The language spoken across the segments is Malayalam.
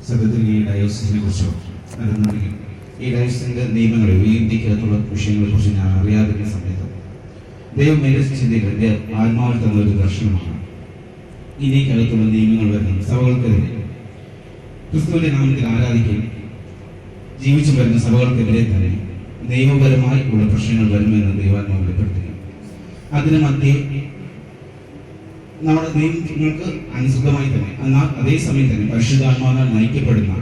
സത്യത്തിൽ ഈ ഡയോസിസിനെ കുറിച്ചോ നടന്നുണ്ടെങ്കിൽ ഈ ഡയോസിൻ്റെ നിയമങ്ങളെ ഈ ഇന്ത്യക്കകത്തുള്ള വിഷയങ്ങളെക്കുറിച്ച് ഞാൻ അറിയാതിരുന്ന സമയത്ത് ദൈവം എൻ്റെ ചിന്തയിൽ എൻ്റെ ആത്മാവിൽ തന്ന ഒരു ദർശനമാണ്. ഇന്ത്യക്കകത്തുള്ള നിയമങ്ങൾ വരുന്ന സഭകൾക്കെതിരെ ക്രിസ്തുവിന്റെ നാമത്തിൽ ആരാധിക്കുകയും ജീവിച്ചു വരുന്ന സഭകൾക്കെതിരെ തന്നെ നിയമപരമായി ഉള്ള പ്രശ്നങ്ങൾ വരുമെന്ന് ദൈവാത്മാവ് വെളിപ്പെടുത്തുക. അതിന് മധ്യേ നമ്മുടെ നിയമങ്ങൾക്ക് അനുസൃതമായി തന്നെ എന്നാൽ അതേസമയം തന്നെ പരിശുദ്ധാത്മാവിനാൽ നയിക്കപ്പെടുന്ന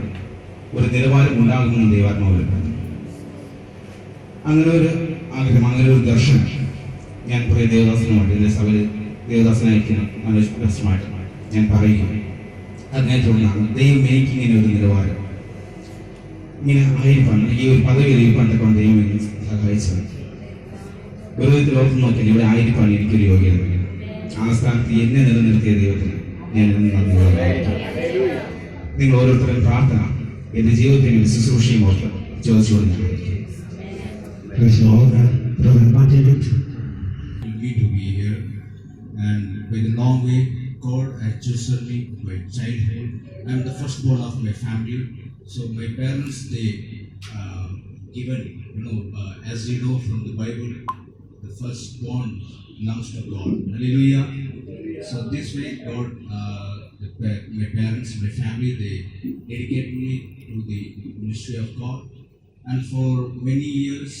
ഒരു നിലവാരം ഉണ്ടാകുമെന്ന് ദൈവാത്മാവ് വെളിപ്പെടുത്തുന്നു. അങ്ങനെ ഒരു ആഗ്രഹം, അങ്ങനെ ഒരു ദർശനം ഞാൻ കുറേ ദേവദാസനുമായിട്ട് എൻ്റെ സഭയിൽ ദേവദാസനായിരിക്കുന്ന മനോജ്ഞമായിട്ട് ഞാൻ പറയുകയാണ്. അതിനെ തുടർന്നാണ് ദൈവം എനിക്ക് ഇങ്ങനെ ഒരു നിലവാരം ഇങ്ങനെ ആയിരിക്കാൻ ഈ ഒരു പദവി അറിയിപ്പാൻ തക്കൊണ്ട് ദൈവം എന്നെ സഹായിച്ചത്. ഒരു വിധത്തിൽ ഓർത്ത് നോക്കിയാൽ ഇവിടെ ആയിരിക്കാൻ എനിക്കൊരു യോഗ്യത. ആ സ്ഥാനത്ത് എന്നെ നിലനിർത്തിയ ദൈവത്തിന് ഞാൻ നന്ദി പറയുന്നു. നിങ്ങൾ ഓരോരുത്തരും പ്രാർത്ഥന എൻ്റെ ജീവിതത്തിൽ ശുശ്രൂഷയും ഓർത്ത് ചോദിച്ചുകൊണ്ട് ഞാൻ God had chosen me by childhood. I am the firstborn of my family. So my parents, they given, as you know from the Bible, the firstborn belongs to God. Hallelujah. So this way, God, my parents, my family, they dedicated me to the ministry of God. And for many years,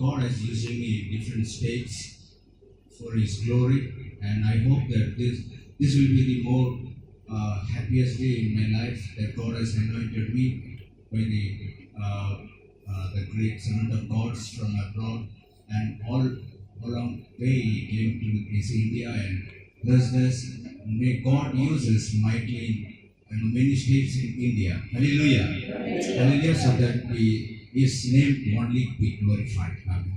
God has used me in different states for His glory. And I hope that this will be the more happiest day in my life, that God has anointed me by the great servant of God from abroad, and all along way He came to this India and blessed us. May God use us mightily in many states in India. Hallelujah. Hallelujah, so that His name only be glorified. Amen.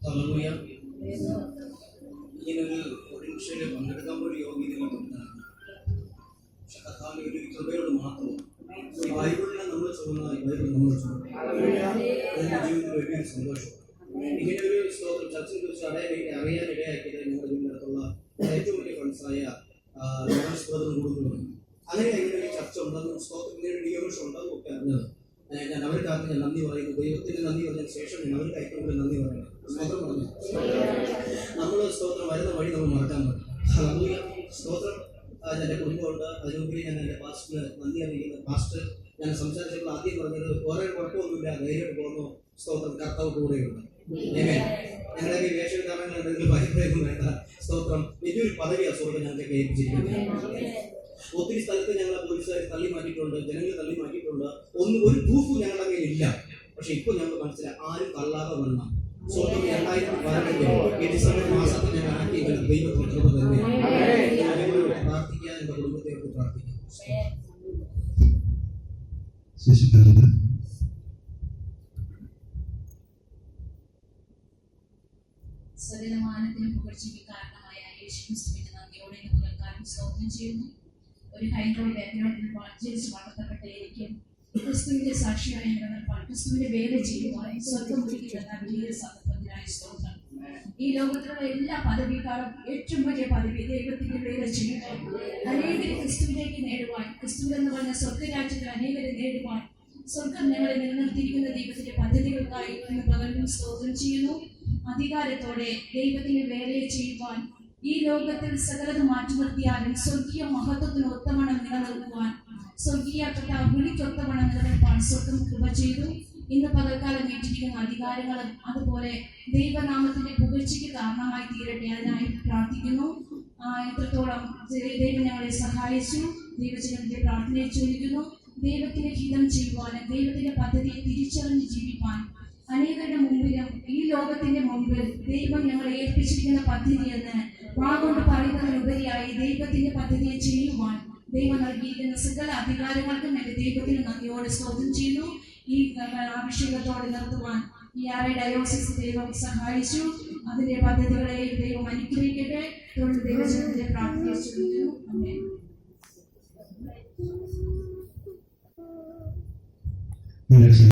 Hallelujah. ഇങ്ങനൊരു പരീക്ഷയിൽ പങ്കെടുക്കാൻ ഒരു യോഗ്യതയുണ്ട്. പക്ഷെ കർത്താവിന്റെ ഒരു കൃപയോട് മാത്രം ബൈബിളിനെ നമ്മൾ ചൊല്ലുന്ന ബൈബിൾ നമ്മൾ ചൊല്ലുന്നു. അതിന്റെ ജീവിതത്തിൽ വലിയൊരു സന്തോഷം. ഇങ്ങനെ ഒരു സ്തോത്രം ചർച്ചയെ കുറിച്ച് അറിയാനിടയാക്കിയത് ഞങ്ങളുടെ വീടിനടുത്തുള്ള ഏറ്റവും വലിയ ഫണ്ട്സായ ലോറൻസ് ബ്രദറും കുടുംബങ്ങളും. അങ്ങനെ ഇങ്ങനെ ഒരു ചർച്ച ഉണ്ടെന്നും സ്തോത്രത്തിന് ഡിയോഷൻ ഉണ്ടെന്നും ഒക്കെ അറിഞ്ഞത് ഞാൻ അവർക്കാർക്ക് ഞാൻ നന്ദി പറയുന്നു. ദൈവത്തിന് നന്ദി പറഞ്ഞതിന് ശേഷം ഞാൻ അവർക്ക് ഏറ്റവും കൂടുതൽ നന്ദി പറയുന്നു. സ്തോത്രം പറഞ്ഞു. നമ്മൾ സ്തോത്രം വരുന്ന വഴി നമ്മൾ മറക്കാൻ പറ്റും. സ്തോത്രം എൻ്റെ കുടുംബമുണ്ട്. അതിനുപരി ഞാൻ എൻ്റെ പാസ്റ്ററിന് നന്ദി അറിയിക്കുന്ന പാസ്റ്റർ ഞാൻ സംസാരിച്ചപ്പോൾ ആദ്യം പറഞ്ഞത് വേറെ കുഴപ്പമൊന്നുമില്ല, ധൈര്യം പോകുന്നു, സ്തോത്രം കർത്താവ് കൂടെയുണ്ട്. ഞങ്ങളുടെ ഈ വേഷവിധാനങ്ങൾ എന്തെങ്കിലും ഭയപ്പെടുന്നു വേണ്ട. സ്തോത്രം വലിയൊരു പദവിയാണ് സ്വർഗ്ഗം ഞങ്ങൾക്ക് ഏൽപ്പിച്ചിരിക്കുന്നത്. ഒത്തിരി സ്ഥലത്ത് ഞങ്ങളെ പോലീസുകാർ തള്ളി മാറ്റിയിട്ടുണ്ട്, ജനങ്ങൾ തള്ളി മാറ്റിയിട്ടുണ്ട്. ഒരു പ്രൂഫും ഞങ്ങളുടെ കയ്യിൽ ഇല്ല. പക്ഷെ ഇപ്പോൾ ഞങ്ങൾ മനസ്സിലായി ആരും തള്ളാതെ വന്ന സ്വർഗ്ഗം 2018 ഡിസംബർ മാസത്തിൽ ഞാൻ ആക്കി ദൈവത്തിന് കൃപ തന്നെ പ്രാർത്ഥിക്കാൻ എൻ്റെ കുടുംബത്തെ പ്രാർത്ഥിക്കാം. സകലമാനത്തിനും പുകഴ്ചയ്ക്ക് കാരണമായ യേശുക്രിസ്തുവിന്റെ നന്ദിയോടെ നിങ്ങൾക്കാരും സ്തോത്രം ചെയ്യുന്നു. ഒരു ഹൈന്ദവ ബാക്ക്ഗ്രൗണ്ടിൽ ജനിച്ച് വളർത്തപ്പെട്ട എനിക്ക് ക്രിസ്തുവിന്റെ സാക്ഷിയായി നിലനിൽപ്പാൻ, ക്രിസ്തുവിന്റെ വേല ചെയ്യുവാൻ സ്വർഗ്ഗം ഒരുക്കിയിരുന്ന വലിയ സന്ദർഭത്തിനായി സ്തോത്രം. ഈ ലോകത്തിലുള്ള എല്ലാ പദവിക്കാളും ഏറ്റവും വലിയ പദവി ദൈവത്തിന്റെ വേല ചെയ്യുവാൻ, അനേകരെ ക്രിസ്തുവിലേക്ക് നേടുവാൻ, ക്രിസ്തു എന്ന് പറഞ്ഞ സ്വർഗ്ഗരാജ്യത്തിൽ അനേകരെ നേടുവാൻ സ്വർഗ്ഗം ഞങ്ങളെ നിലനിർത്തിയിരിക്കുന്ന ദൈവത്തിന്റെ പദ്ധതികൾക്കായി ഇന്ന് പകലും സ്തോത്രം ചെയ്യുന്നു. അധികാരത്തോടെ ദൈവത്തിന്റെ വേലയെ ചെയ്യുവാൻ, ഈ ലോകത്തിൽ സകലത് മാറ്റി നിർത്തിയാലും സ്വർഗീയ മഹത്വത്തിന് ഒത്തവണ്ണം നിലനിൽക്കുവാൻ, സ്വർഗീയ വിളിക്കൊത്തവണ്ണം നിലനിൽപ്പാൻ സ്വർഗ്ഗം കൃപ ചെയ്തു. ഇന്ന് പകൽക്കാലം ഏറ്റിരിക്കുന്ന അധികാരങ്ങളും അതുപോലെ ദൈവനാമത്തിന്റെ പുകഴ്ചയ്ക്ക് കാരണമായി തീരട്ടെ. അതിനായി പ്രാർത്ഥിക്കുന്നു. ഇത്രത്തോളം ദൈവം ഞങ്ങളെ സഹായിച്ചു. ദൈവജനത്തിന്റെ പ്രാർത്ഥനയെ ചോദിക്കുന്നു. ദൈവത്തിന്റെ ഹിതം ചെയ്യുവാനും ദൈവത്തിന്റെ പദ്ധതിയെ തിരിച്ചറിഞ്ഞ് ജീവിപ്പാൻ, അനേകരുടെ മുമ്പിലും ഈ ലോകത്തിന്റെ മുമ്പിൽ ദൈവം ഞങ്ങളെ ഏൽപ്പിച്ചിരിക്കുന്ന പദ്ധതി എന്ന് വാഗൊണ്ട് പറയുന്നതിനുപരിയായി ദൈവത്തിന്റെ പദ്ധതിയെ ചെയ്യുവാൻ ദൈവം നൽകിയിരിക്കുന്ന സകല അധികാരങ്ങൾക്കും എൻ്റെ ദൈവത്തിന് നന്ദിയോടെ സ്തോത്രം ചെയ്യുന്നു. ഈ അഭിഷേകത്തോടെ നിർത്തുവാൻ ഈ ഡയോസിസ് ദൈവം സഹായിച്ചു. അതിന്റെ പദ്ധതികളെ ദൈവം അനുഗ്രഹിക്കട്ടെ. തുടർന്ന് ദൈവജനത്തിന്റെ പ്രാർത്ഥനയെ ചോദിക്കുന്നു. ആമേൻ.